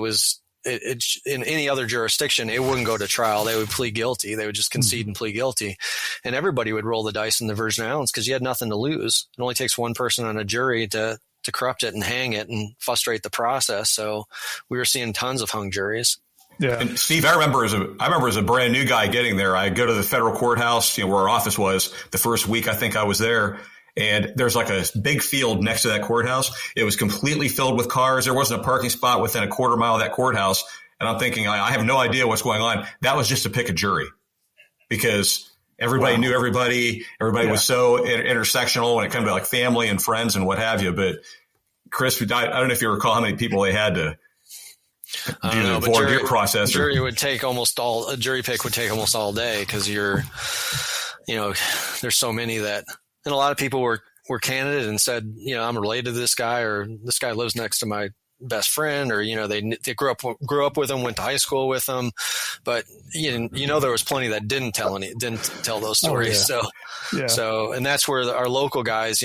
in any other jurisdiction, it wouldn't go to trial. They would plead guilty. They would just concede and plead guilty. And everybody would roll the dice in the Virgin Islands because you had nothing to lose. It only takes one person on a jury to corrupt it and hang it and frustrate the process. So we were seeing tons of hung juries. Yeah. And Steve, I remember as a brand new guy getting there, I go to the federal courthouse, where our office was the first week I think I was there. And there's like a big field next to that courthouse. It was completely filled with cars. There wasn't a parking spot within a quarter mile of that courthouse. And I'm thinking, I have no idea what's going on. That was just to pick a jury, because everybody knew everybody. Everybody was so intersectional when it comes to like family and friends and what have you. But Chris, I don't know if you recall how many people they had to do the voir dire process. A jury pick would take almost all day, because there's so many that. And a lot of people were candid and said, I'm related to this guy, or this guy lives next to my best friend, or, they grew up with him, went to high school with him. But, there was plenty that didn't tell those stories. Oh, yeah. So, and that's where our local guys,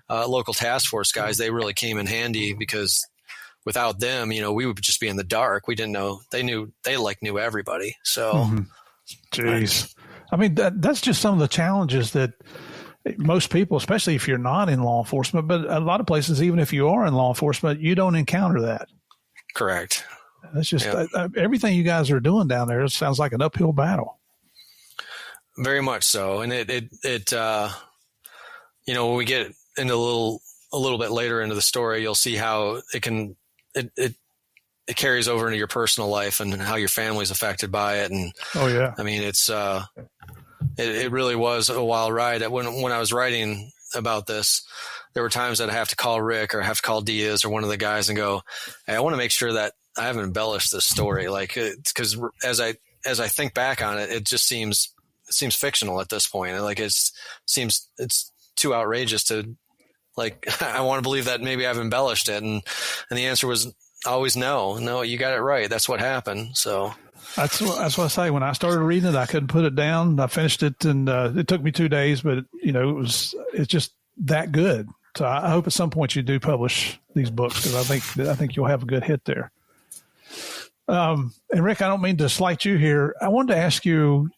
local task force guys, they really came in handy, because without them, we would just be in the dark. We didn't know. They knew everybody. So, Jeez. I mean, that's just some of the challenges that most people, especially if you're not in law enforcement, but a lot of places, even if you are in law enforcement, you don't encounter that. Correct. That's just everything you guys are doing down there. It sounds like an uphill battle. Very much so. And it when we get into a little bit later into the story, you'll see how it carries over into your personal life and how your family's affected by it. And I mean, it's, it really was a wild ride. When I was writing about this, there were times that I have to call Rick or I have to call Diaz or one of the guys and go, hey, I want to make sure that I haven't embellished this story. Like, because as I think back on it, it just seems fictional at this point. Like it's too outrageous to, like, I want to believe that maybe I've embellished it. And the answer was always no, you got it right. That's what happened. So that's what I say. When I started reading it, I couldn't put it down. I finished it, and it took me 2 days, but it's just that good. So I hope at some point you do publish these books, because I think you'll have a good hit there. And Rick, I don't mean to slight you here. I wanted to ask you,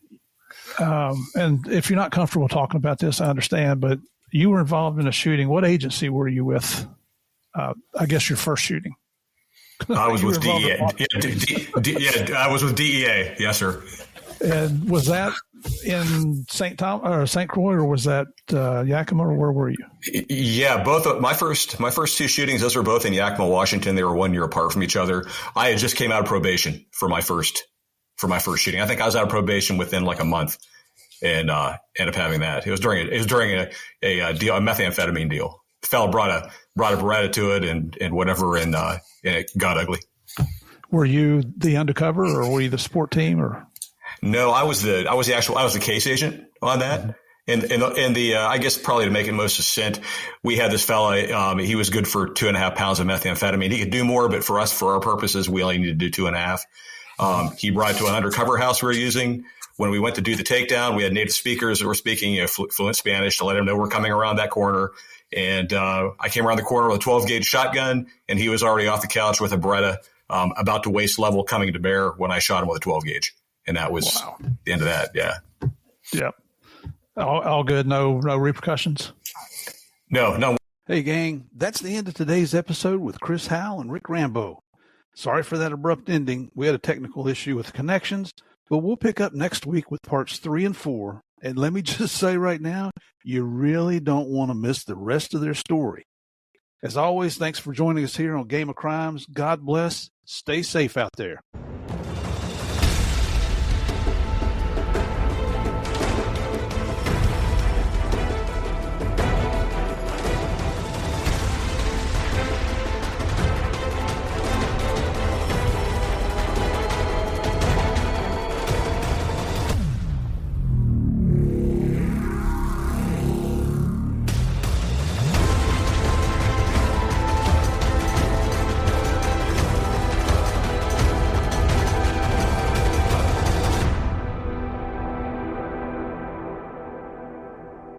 And if you're not comfortable talking about this, I understand, but you were involved in a shooting. What agency were you with? I guess your first shooting. I was with DEA. I was with DEA. Yes, sir. And was that in St. Croix, or was that Yakima, or where were you? Yeah, both of my first two shootings. Those were both in Yakima, Washington. They were 1 year apart from each other. I had just came out of probation for my first shooting. I think I was out of probation within like a month, and ended up having that. It was during a deal, a methamphetamine deal. The fellow brought a Beretta to it and whatever, and it got ugly. Were you the undercover, or were you the support team, or? No, I was the case agent on that. And the I guess probably to make it most succinct, we had this fella. He was good for 2.5 pounds of methamphetamine. He could do more, but for our purposes, we only needed to do 2.5. He brought it to an undercover house we were using. When we went to do the takedown, we had native speakers that were speaking fluent Spanish to let him know we're coming around that corner. And I came around the corner with a 12 gauge shotgun, and he was already off the couch with a Beretta, about to waist level, coming to bear when I shot him with a 12 gauge. And that was the end of that. Yeah. Yeah. All good. No repercussions. No. Hey, gang, that's the end of today's episode with Chris Howell and Rikk Rambo. Sorry for that abrupt ending. We had a technical issue with the connections, but we'll pick up next week with parts 3 and 4. And let me just say right now, you really don't want to miss the rest of their story. As always, thanks for joining us here on Game of Crimes. God bless. Stay safe out there.